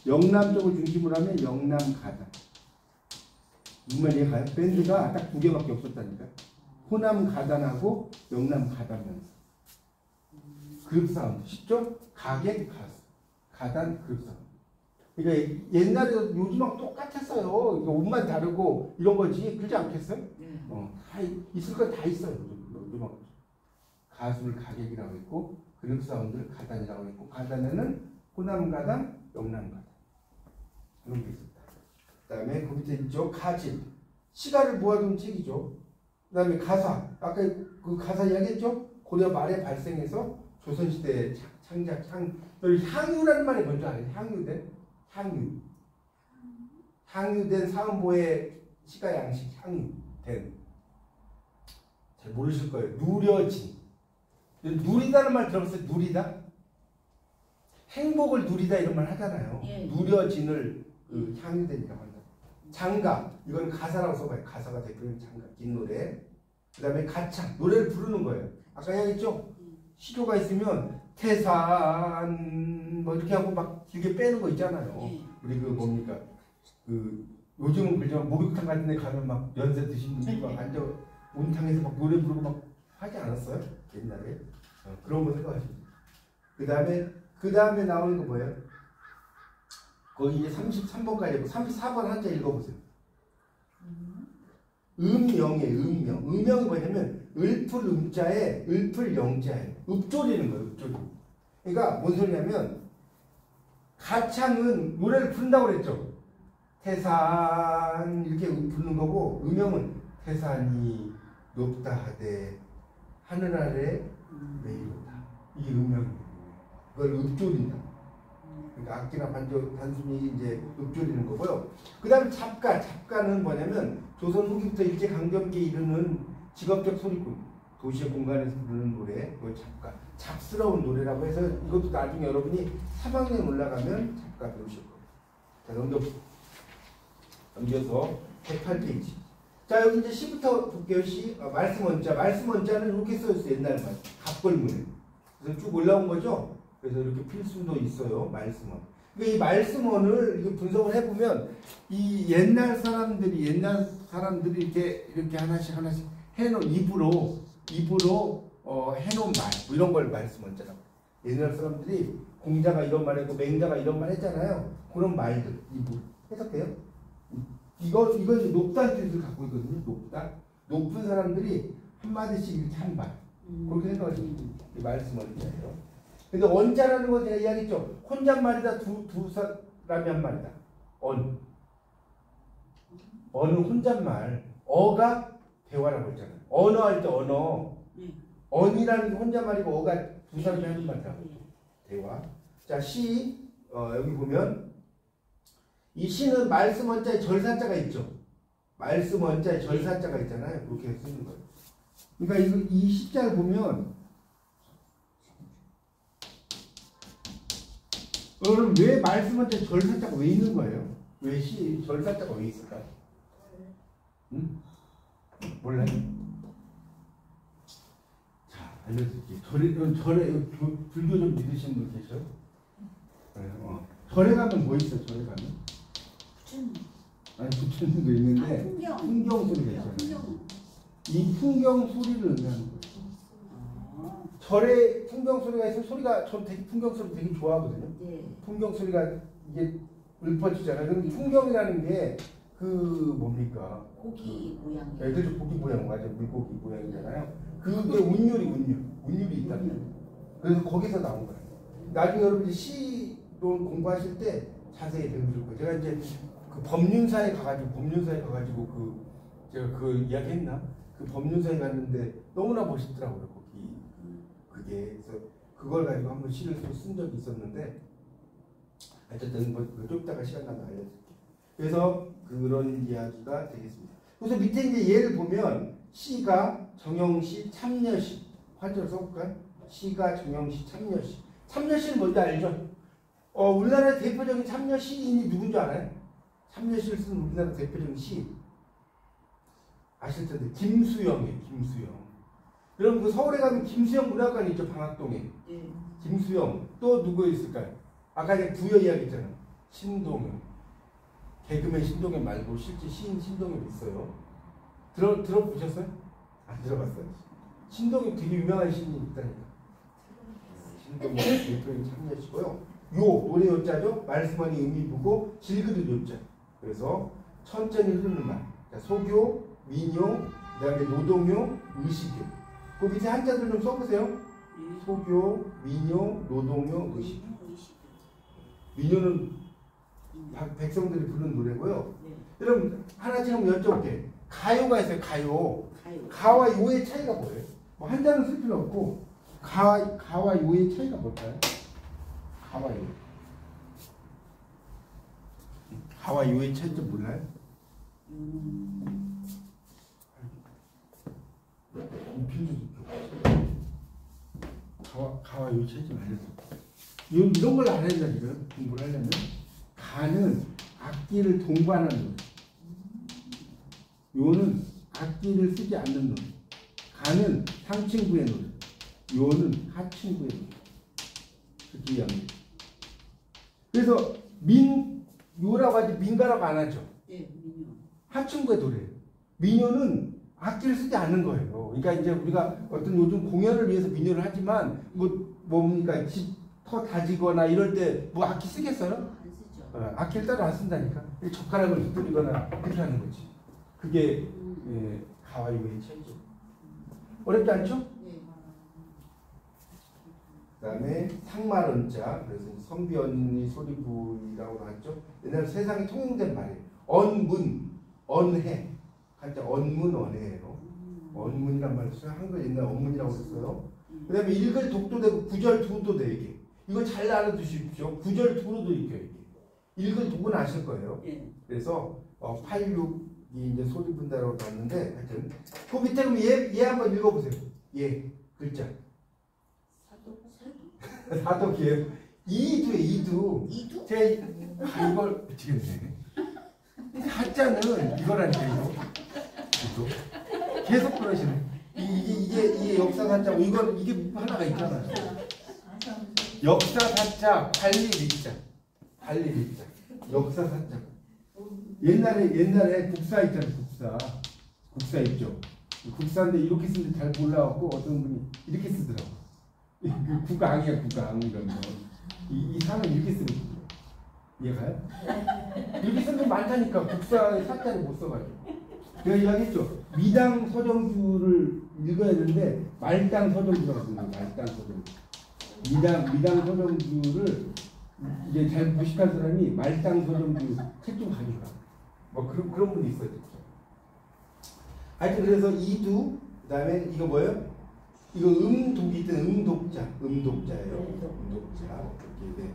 영남 쪽을 중심으로 하면 영남 가단. 무슨 말이에요? 밴드가 딱 두 개밖에 없었다니까. 호남 가단하고 영남 가단면서. 그룹 사운드 쉽죠? 가객 가수, 가단 그룹 사운드. 그러니까 옛날에 요즘하고 똑같았어요. 옷만 다르고 이런 거지. 그렇지 않겠어요? 다 있을 건 다 있어요. 요즘하고. 가수를 가객이라고 했고, 근육 사운드를 가단이라고 했고, 가단에는 호남가단, 영남가단 이런 게 있었다. 그 다음에 그 밑에 있죠. 가질. 시가를 모아둔 책이죠. 그 다음에 가사. 아까 그 가사 이야기했죠. 고려 말에 발생해서 조선시대 창작, 여기 향유라는 말이 뭔지 알아요? 향유된? 향유된 사음보의 시가 양식, 향유된. 잘 모르실 거예요. 누려진. 누리다는 말 들어봤어요? 누리다? 행복을 누리다 이런 말 하잖아요. 예. 누려진을 그 향유된이라고 한다. 장가. 이건 가사라고 써봐요. 가사가 대표적인 장가. 긴 노래. 그 다음에 가창. 노래를 부르는 거예요. 아까 얘기했죠? 시조가 있으면 태산 뭐 이렇게 하고 막 길게 빼는 거 있잖아요. 예. 우리 그 뭡니까? 그 요즘은 그저 목욕탕 같은 데 가면 막 연세 드신 분들 막 앉아 온탕에서 막 노래 부르고 막 하지 않았어요? 옛날에. 그런 거 생각하시면 그 다음에 나오는 거 뭐예요? 거기 이제 33번까지 34번 한자 읽어보세요. 음명이에요. 음명이 뭐냐면 을풀 음자에 을풀 영자에 읍조리는 거예요. 읍조리. 그러니까 뭔 소리냐면 가창은 노래를 부른다고 그랬죠. 태산 이렇게 부르는 거고, 음명은 태산이 높다 하되 하늘 아래 메이로다. 이게 음명입니다. 그걸 읍조린다. 그러니까 악기나 반조 단순히 이제 읍조리는 거고요. 그 다음에 잡가. 잡가는 뭐냐면 조선 후기부터 일제 강점기에 이르는 직업적 소리꾼, 도시의 공간에서 부르는 노래, 그걸 잡가. 잡스러운 노래라고 해서 이것도 나중에 여러분이 3학년 올라가면 잡가 배우실 거예요. 자, 넘겨서 108페이지. 자, 여기 이제 시부터 볼게요. 시. 말씀 원자. 말씀 원자는 이렇게 써있어요. 옛날 말. 갑골문에. 그래서 쭉 올라온 거죠. 그래서 이렇게 필수도 있어요. 말씀원. 그러니까 이 말씀원을 이렇게 분석을 해보면 이 옛날 사람들이 이렇게 하나씩 해놓은 입으로 해놓은 말, 뭐 이런 걸 말씀원자라고. 옛날 사람들이 공자가 이런 말했고 맹자가 이런 말 했잖아요. 그런 말들 입으로 해석돼요. 이건 이제 높다는 뜻을 갖고 있거든요. 높은 사람들이 한마디씩 이렇게 한 말. 그렇게 생각하시면 이 말씀원자예요. 근데 원자라는 건 제가 이야기했죠. 혼잣말이다. 두 사람이 한 말이다. 어는 혼잣말. 어가 대화라고 했잖아요. 언어 할 때 언어. 언이라는 게 혼잣말이고 어가 두 사람이 하는 말이다. 대화. 자, 시. 여기 보면 이 시는 말씀 원자에 절사자가 있죠. 말씀 원자에 절사자가 있잖아요. 그렇게 쓰는 거예요. 그러니까 이 시자를 보면 여러분 왜 말씀 원자에 절사자가 왜 있는 거예요? 왜 시 절사자가 왜 있을까요? 응? 몰라요? 자, 알려드릴게요. 절에 불교 좀 믿으시는 분 계셔요? 절에 가면 뭐 있어요? 절에 가면? 아니 부처님도 있는데 풍경 소리가 있잖아요. 이 풍경 소리를 의미하는 거예요. 절에 풍경 소리가 있으면 저 되게 풍경 소리 되게 좋아하거든요. 풍경 소리가 이게 읊어지잖아요. 그럼 풍경이라는 게 그 뭡니까? 고기 모양. 그렇죠. 고기 모양 맞아요. 물고기 모양이잖아요. 그게 운율이 있다면. 그래서 거기서 나온 거예요. 나중에 여러분들이 시론 공부하실 때 자세히 배우실 거예요. 제가 이제 그 법륜사에 가가지고 제가 그 이야기했나? 그 법륜사에 갔는데 너무나 멋있더라고요. 거기 그게 그래서 그걸 가지고 한번 시를 쓴 적이 있었는데 어쨌든 뭐 좀 이따가 시간 나면 알려드릴게요. 그래서 그런 이야기가 되겠습니다. 그래서 밑에 이제 예를 보면 시가 정영시 참여시 환자를 써볼까요? 시가 정영시 참여시. 참여시는 뭔지 알죠? 우리나라의 대표적인 참여 시인이 누군지 알아요? 참여시를 쓴 우리나라 대표적인 시인 아실 텐데 김수영이에요. 김수영. 여러분 그 서울에 가면 김수영 문학관이 있죠. 방학동에. 김수영. 또 누구 있을까요? 아까 이제 부여 이야기했잖아요. 신동엽. 개그맨 신동엽 말고 실제 시인 신동엽 있어요. 들어보셨어요? 안 들어봤어요? 신동엽 되게 유명한 시인이 있다니까. 신동엽 대표적인 참여시고요. 요 노래 요자죠. 말씀하니 의미부고 질그릇 요자. 그래서 천천히 흐르는 말. 자, 소교, 민요, 그다음에 노동요, 의식요. 그 밑에 한자들 좀 써보세요. 소교, 민요, 노동요, 의식. 민요는 백성들이 부르는 노래고요. 여러분 하나 지금 여쭤볼게. 가요가 있어요. 가요. 가와 요의 차이가 뭐예요? 뭐 한 장은 쓸 필요 없고 가와 요의 차이가 뭘까요? 가와 요. 가와 요의 차이 좀 몰라요? 가와 요 차이 좀 알려줘. 이런 걸 알아야 된다 지금 공부를 하려면. 가는 악기를 동반하는 노래. 요는 악기를 쓰지 않는 노래. 가는 상층부의 노래. 요는 하층부의 노래. 그렇게 이해합니다. 그래서 요라고 하지 민가라고 안 하죠. 하층부의 노래예요. 민요는 악기를 쓰지 않는 거예요. 그러니까 이제 우리가 어떤 요즘 공연을 위해서 민요를 하지만 뭡니까 집 터 다지거나 이럴 때 뭐 악기 쓰겠어요? 안 쓰죠. 악기를 따로 안 쓴다니까. 젓가락을 휘두르거나 그렇게 하는 거지. 그게 가와 요의 차이죠. 어렵지 않죠? 네. 그다음에 상말언자, 그래서 선비 언니 소리부이라고 나왔죠. 옛날 세상에 통용된 말이에요. 언문, 언해, 한자 언문, 언해예요. 언문이란 말을 써요. 한글 옛날 언문이라고 했어요. 그다음에 읽을 독도 되고 구절 두도 돼 이게. 이거 잘 알아두십시오. 구절 두로도 읽혀요 이게. 읽을 독은 아실 거예요. 그래서 86이 이제 소리분다라고 나왔는데 하여튼 그 밑에 그럼 얘 한번 읽어보세요. 얘 글자. 사독이에요. 이두에 이두. 제 이걸 미치겠네. 사자는 이거라니까 이거. 계속 그러시네. 이게 역사 사자고 이건 이게 하나가 있잖아요. 역사 사자 관리 리자. 관리 리자. 역사 사자. 옛날에 국사 있잖아요. 국사 있죠. 국사인데 이렇게 쓰는데 잘 몰라갖고 어떤 분이 이렇게 쓰더라고. 국왕이야 국왕 이런 거. 이 사는 이렇게 쓰는 거예요. 이해가요? 이렇게 쓰는 게 많다니까. 국사의 사자를 못 써가지고. 제가 이야기했죠. 미당 서정주를 읽어야 되는데 말당 서정주라고 합니다. 말당 서정주. 미당 서정주를 이제 잘 무식한 사람이 말당 서정주 책 좀 가져가. 뭐 그런 분이 있어요. 하여튼 그래서 이두 그다음에 이거 뭐예요? 이거 음독이 있던 음독자예요. 음독자 이렇게 돼.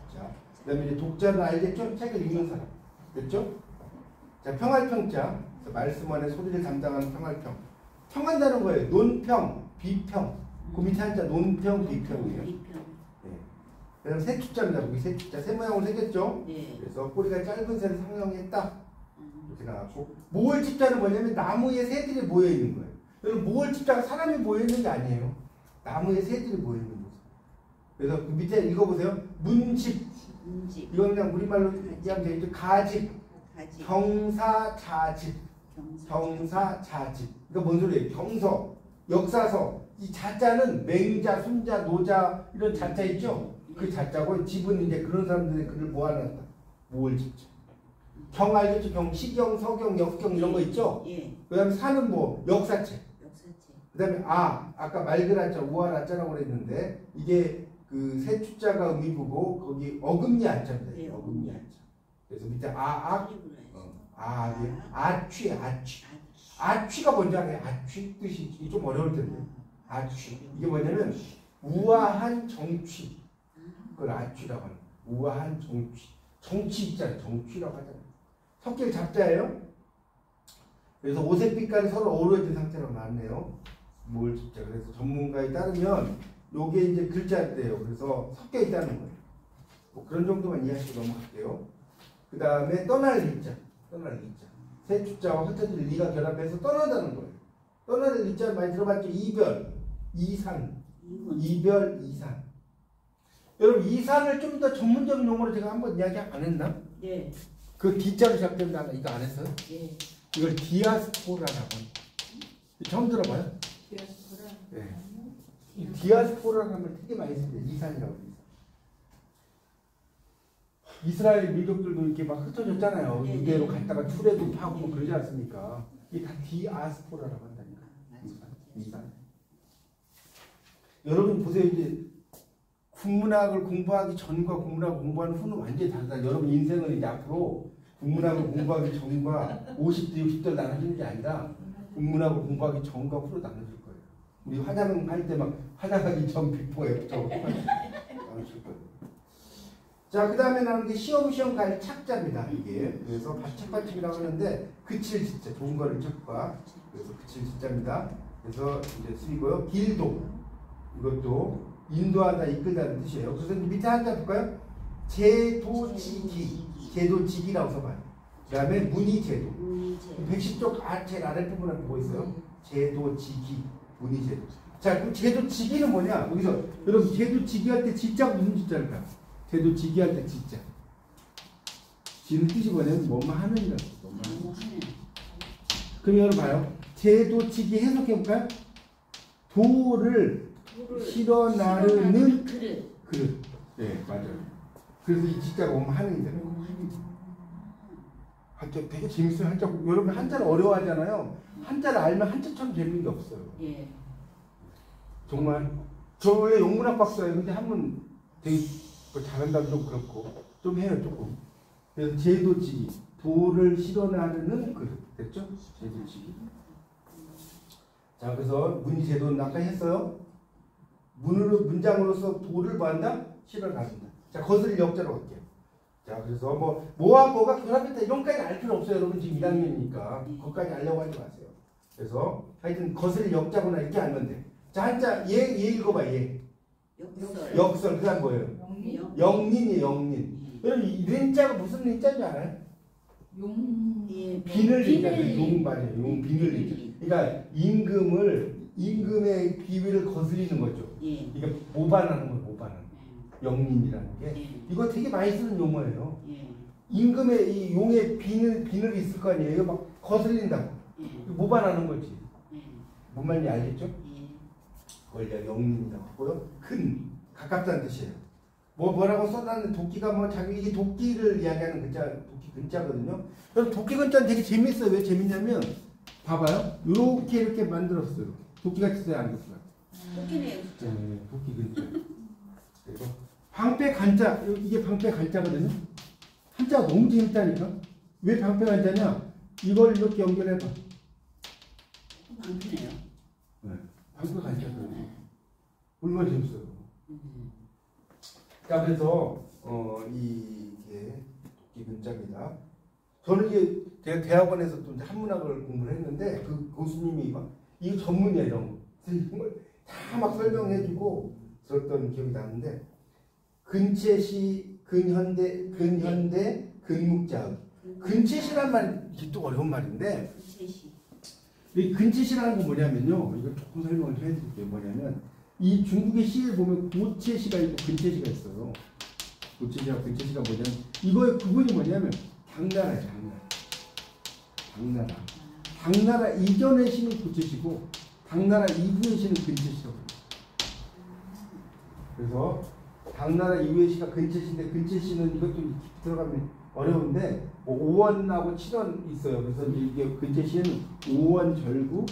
독자. 그다음에 이제 독자는 알겠죠? 책을 읽는 사람. 됐죠? 자, 평할평자. 말씀 안에 소리를 담당하는 평할평. 평한다는 거예요. 논평, 비평. 그 밑에 한자 논평, 비평이에요. 네. 그다음 세추자입니다. 거기 세추자. 새 모양으로 생겼죠? 그래서 꼬리가 짧은 새를 상형했다. 이렇게 나왔고. 모월집자는 뭐냐면 나무에 새들이 모여 있는 거예요. 여러분 모월집자가 사람이 모여 있는 게 아니에요. 나무에 새들이 모여 있는 모습. 그래서 그 밑에 읽어보세요. 문집. 이건 그냥 우리말로 얘기하면 되겠죠. 가집. 경사자집. 경사자집. 그러니까 뭔 소리예요? 경서, 역사서. 이 자자는 맹자, 순자, 노자 이런 자자 있죠? 그 자자고 집은 이제 그런 사람들의 글을 모아놨다. 모월집자. 경 알겠죠? 경, 시경, 서경, 역경 이런 거 있죠? 그 다음에 사는 뭐 역사책. 그 다음에 아까 말그라자, 우아라자라고 그랬는데 이게 그 세추자가 의미부고 거기 어금니 안자입니다. 어금니 안자. 그래서 밑에 아취가 뭔지 알아요? 아취 뜻이 좀 어려울 텐데. 아취. 이게 뭐냐면 우아한 정취. 그걸 아취라고 하는 거예요. 우아한 정취. 정치 있잖아요. 정취라고 하잖아요. 섞일 잡자예요. 그래서 오색 빛깔이 서로 어우러진 상태로 나왔네요. 뭘 진짜. 그래서 전문가에 따르면 요게 이제 글자인데요. 그래서 섞여 있다는 거예요. 뭐 그런 정도만 이해하시고 넘어갈게요. 그 다음에 떠날 리자. 떠날 리자. 세 주자와 흩어질 리가 결합해서 떠나다는 거예요. 떠나는 리자 많이 들어봤죠? 이별, 이산. 이별, 이산. 여러분 이산을 좀 더 전문적인 용어로 제가 한번 이야기 안 했나? 네. 그 D자로 시작된 단어 이거 안 했어요? 네. 이걸 디아스포라라고 합니다. 처음 들어봐요? 디아스포라. 네. 디아스포라는 말 되게 많이 씁니다. 이산이라고 합니다. 이스라엘 민족들도 이렇게 막 흩어졌잖아요. 네, 유대로 네. 갔다가 출애굽 하고 뭐 그러지 않습니까? 이게 다 디아스포라라고 한다니까. 이산. 여러분 보세요. 이제 국문학을 공부하기 전과 국문학을 공부하는 후는 완전히 다르다. 여러분 인생은 이제 앞으로 국문학을 공부하기 전과 50대, 60대 나눠지는 게 아니라 국문학을 공부하기 전과 후로 나눠질 거예요. 우리 화장할 때 막 화장하기 전 비포 애프터 나눠질 거예요. 자, 그 다음에 나오는 게 시험 갈 착자입니다. 이게 그래서 착받침이라고 하는데 그칠 진짜 좋은 거를 착과 그래서 그칠 진짜입니다. 그래서 이제 쓰이고요. 길도 이것도 인도하다 이끌다는 뜻이에요. 그래서 밑에 한자 볼까요? 제도지기라고 써봐요. 그 다음에 문의제도 110쪽 제일 아랫부분에 보고 있어요. 제도지기 문의제도. 자, 그럼 제도지기는 뭐냐? 여기서 여러분 제도지기 할 때 지자가 무슨 지자일까요? 제도지기 할 때 지자. 지는 뜻이 뭐냐면 뭐뭐 하는이라고. 그럼 여러분 봐요. 제도지기 해석해볼까요? 도를 실어 나르는 그릇. 네, 맞아요. 그래서 이 지자가 뭐뭐 하는 이잖아요. 한자 되게 재밌어요. 한자 여러분 한자를 어려워하잖아요. 한자를 알면 한자처럼 재밌는 게 없어요. 예. 정말 저 원래 영문학 박사예요. 근데 한번 되게 잘한다면 좀 그렇고 좀 해요 조금. 그래서 제도지기 도를 실어 나르는 그릇 됐죠? 제도지기. 자, 그래서 문제도는 아까 했어요. 문장으로서 도를 뭐한다? 실어 나른다. 자, 거슬 역자로 갈게요. 자, 그래서 뭐와 뭐가 결합했다 이런까지 알 필요 없어요. 여러분 지금 1학년이니까 그것까지 알려고 하지 마세요. 그래서 하여튼 거슬 역자구나 이렇게 알면 돼. 자, 한자 얘 읽어봐. 얘 역설. 그 다음 뭐예요? 영린이에요. 영린. 여러분 이 린자가 무슨 린자인지 알아요? 비늘 린자. 용 말이에요. 용 비늘 린자. 그러니까 임금의 비위를 거스리는 거죠. 이게 모반하는 거예요. 모반하는 영린이라는 게 이거 되게 많이 쓰는 용어예요. 임금의 이 용의 비늘이 있을 거 아니에요. 막 거슬린다고. 모반하는 거지. 뭔 말인지 알겠죠? 그걸 영린이라고 하고요. 큰 가깝다는 뜻이에요. 뭐라고 써놨는데 도끼가 자기 이게 도끼를 이야기하는 글자, 도끼 근자거든요. 그럼 도끼 근자는 되게 재밌어요. 왜 재밌냐면 봐봐요. 이렇게 만들었어요. 도끼같이 써야 안 됐어요. 토끼네요. 네, 도끼 근자. 그리고 방패 간자, 이게 방패 간자거든요. 한자가 너무 재밌다니까. 왜 방패 간자냐? 이걸 이렇게 연결해봐. 방패네요. 네, 방패 간자거든요. 얼마나 재밌어요. 자, 그래서 이게 도끼 근자입니다. 저는 이게 대학원에서 또 한문학을 공부를 했는데 그 교수님이 막 이거 전문이야 이런 거. 다 막 설명해주고 들었던 기억이 나는데 근체시, 근현대, 근묵자음. 근체시란 말이 이게 또 어려운 말인데 이 근체시라는 건 뭐냐면요. 이거 조금 설명을 해드릴게요. 뭐냐면 이 중국의 시에 보면 고체시가 있고 근체시가 있어요. 고체시와 근체시가 뭐냐면 이거의 구분이 뭐냐면 당나라예요. 당나라. 당나라 이전의 시는 고체시고 당나라 이후의 시는 근체시라고 해요. 그래서 당나라 이후의 시가 근체시인데 근체시는 이것도 깊이 들어가면 어려운데 뭐 5원하고 7원 있어요. 그래서 이게 근체시는 5원 절구,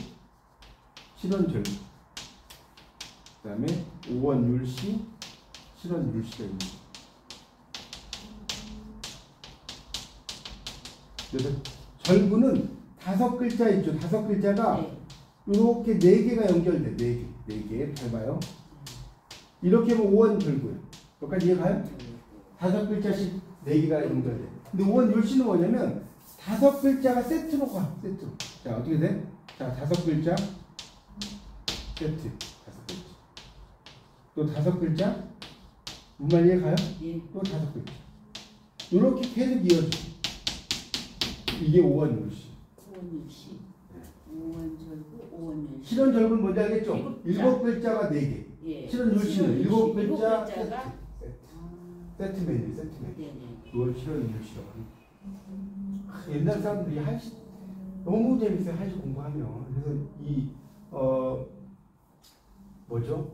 7원 절구. 그 다음에 5원 율시, 7원 율시가 있는 거예요. 그래서 절구는 5글자 있죠. 5글자가 이렇게 4개가 연결돼. 4개. 잘 봐요. 이렇게 하면 5원 절구예요. 여기까지 이해가요? 5글자씩 4개가 연결돼. 근데 5원 율시는 뭐냐면 5글자가 세트로 가. 세트로. 자, 어떻게 돼? 자, 5글자 세트. 또 5글자 무말 이해가요? 또 5글자 이렇게 계속 이어져. 이게 5원 율시. 5원 절구, 5원 율시. 실원 절구는 뭔지 알겠죠? 7글자가 4개. 실원 율시는 7글자 세트 메뉴. 그걸 실원 율시라고 합니다. 옛날 사람들이 한시 너무 재밌어요. 한시 공부하면. 그래서 뭐죠?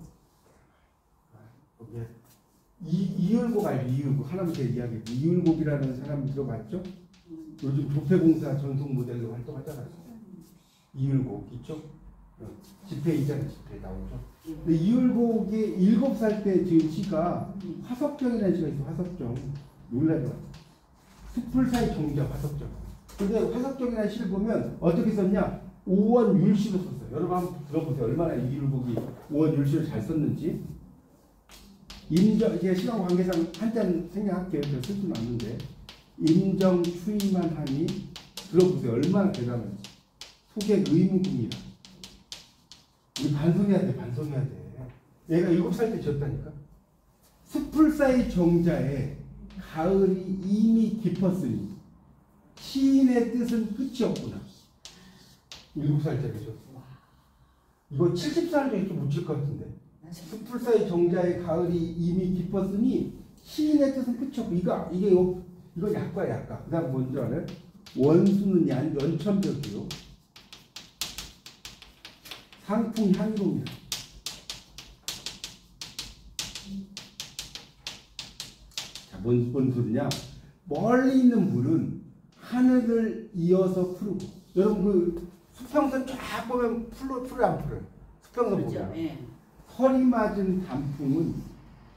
이율곡 알죠? 이율곡. 하나부터 이야기. 이율곡이라는 사람 들어봤죠? 요즘 조폐공사 전속 모델로 활동하잖아요. 이율곡 있죠? 집회 있잖아요. 집회 나오죠? 근데 이율곡이 7살 때 지은 시가 화석정이라는 시가 있어. 화석정. 놀라죠. 숲을 사이 정자 화석정. 근데 화석정이라는 시를 보면 어떻게 썼냐? 오원율시로 썼어요. 여러분 한번 들어보세요. 얼마나 이율곡이 오원율시를 잘 썼는지. 임정, 이게 시간 관계상 한자는 생략할게요. 제가 쓸 수는 없는데. 임정 추이만 하니 들어보세요. 얼마나 대단한지. 소개 의무입니다. 우리 반성해야 돼. 반성해야 돼. 얘가 7살 때 지었다니까. 숲을 사이 정자에 가을이 이미 깊었으니 시인의 뜻은 끝이 없구나. 7살짜리 지었어. 이거 70살도 이렇게 묻힐 것 같은데. 숲을 사이 정자에 가을이 이미 깊었으니 시인의 뜻은 끝이 없고 이거 약과 약과. 그 다음 뭔지 알아요? 원수는 연천벽이요. 상풍 향이로입니다. 자, 뭔 소리냐? 멀리 있는 물은 하늘을 이어서 푸르고. 여러분 그 수평선 쫙 보면 풀어 안 풀어요? 수평선 그렇죠. 보면. 예. 허리 맞은 단풍은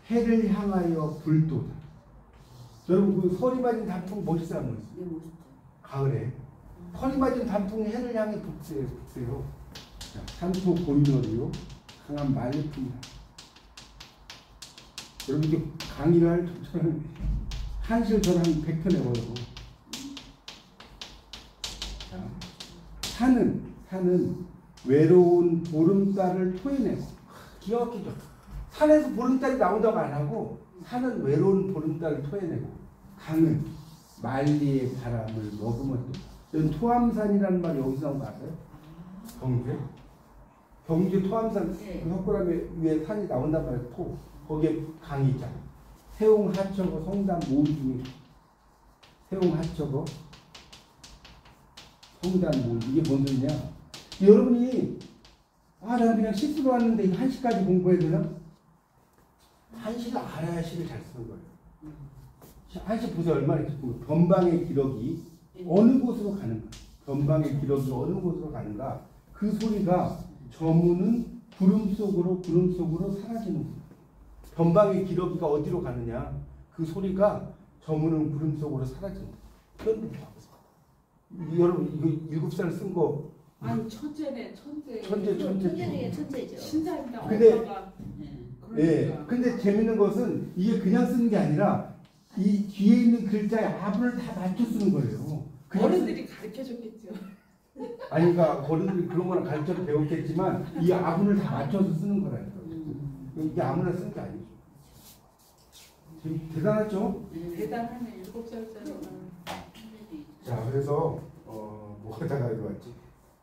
해를 향하여 불도다. 여러분 그 허리 맞은 단풍 멋있어요, 안 멋있어요? 네, 멋있죠. 가을에 허리 맞은 단풍이 해를 향해 북세요. 산토 고인어리요 강한 말품이다. 여러분 이게 강의를 할 저는 한시를 저는 한 100편 해봐요. 산은 외로운 보름달을 토해내고. 기가 막히죠. 산에서 보름달이 나온다고 안 하고 산은 외로운 보름달을 토해내고 강은 만리의 바람을 머금었다. 여러분 토암산이라는 말이 여기서 나온 거 아세요? 경주에 토암산 그 헛구람에 위에 산이 나온단 말이에요. 거기에 강이 있잖아. 세웅 하처거 성담 모두 중에 세웅 하처거 성담 모두 이게 뭔 소리냐? 여러분이 나는 그냥 시수로 왔는데 이거 한시까지 공부해야 되나? 한시를 알아야 시를 잘 쓰는 거예요. 한시 보세요. 얼마나 깊은 거. 변방의 기력이 어느 곳으로 가는가? 변방의 기력이 어느 곳으로 가는가? 그 소리가 저무는 구름 속으로 사라지는 거예요. 변방의 기러기가 어디로 가느냐? 그 소리가 저무는 구름 속으로 사라지는 거예요. 여러분 이거 7살 쓴 거 아니 천재네 천재. 천재. 천재죠. 신자입니다. 근데- 엄마가. 예. 그러니까. 근데 재밌는 것은 이게 그냥 쓰는 게 아니라 이 뒤에 있는 글자의 압을 다 맞춰 쓰는 거예요. 어른들이 가르쳐줬겠죠. 아니 그러니까 어른들이 그런 거랑 가르쳐 배웠겠지만 이 압을 다 맞춰서 쓰는 거라니까. 이게 아무나 쓰는 게 아니죠. 대단하죠? 대단하네 7살짜리가. 자, 그래서 뭐 하다가 이거 왔지?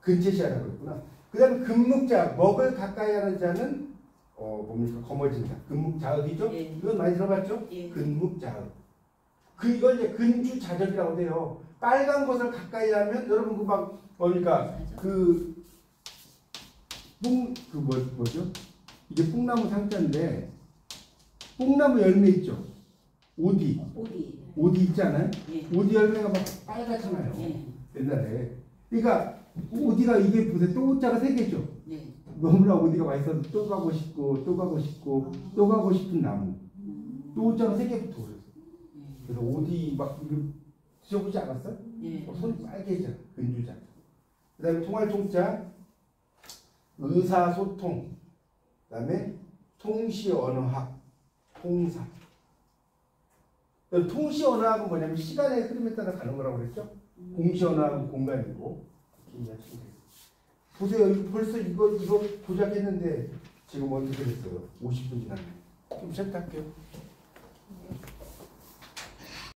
근체시하라고 그랬구나. 그 다음에 금묵자, 먹을 가까이 하는 자는 뭡니까? 거머진다. 금묵자읍이죠? 예. 이건 많이 들어봤죠? 예. 근묵자읍. 이걸 이제 근주자적이라고 해요. 빨간 것을 가까이 하면 여러분 뭡니까? 뭐죠? 이게 뽕나무 상자인데 뽕나무 열매 있죠? 오디 있잖아요? 예. 오디 열매가 막 빨갛잖아요. 예. 옛날에. 그러니까 오디가 이게 보세요. 또 오자가 3개죠. 네. 너무나 오디가 맛있어서 또 가고 싶고 또 가고 싶은 나무. 또 오자가 3개 붙어 그래서. 그래서 오디 막 이거 드셔보지 않았어요? 예. 손이 빨개져. 근주자. 그 다음에 통할통자 의사소통. 그 다음에 통시언어학 통사. 통시언어학은 뭐냐면 시간의 흐름에 따라 가는 거라고 그랬죠? 공시언어학은 공간이고 이렇게 이해하시면 돼요. 보세요. 벌써 이거 도착했는데 지금 어떻게 됐어요? 50분 지났네. 좀 쉬었다 할게요.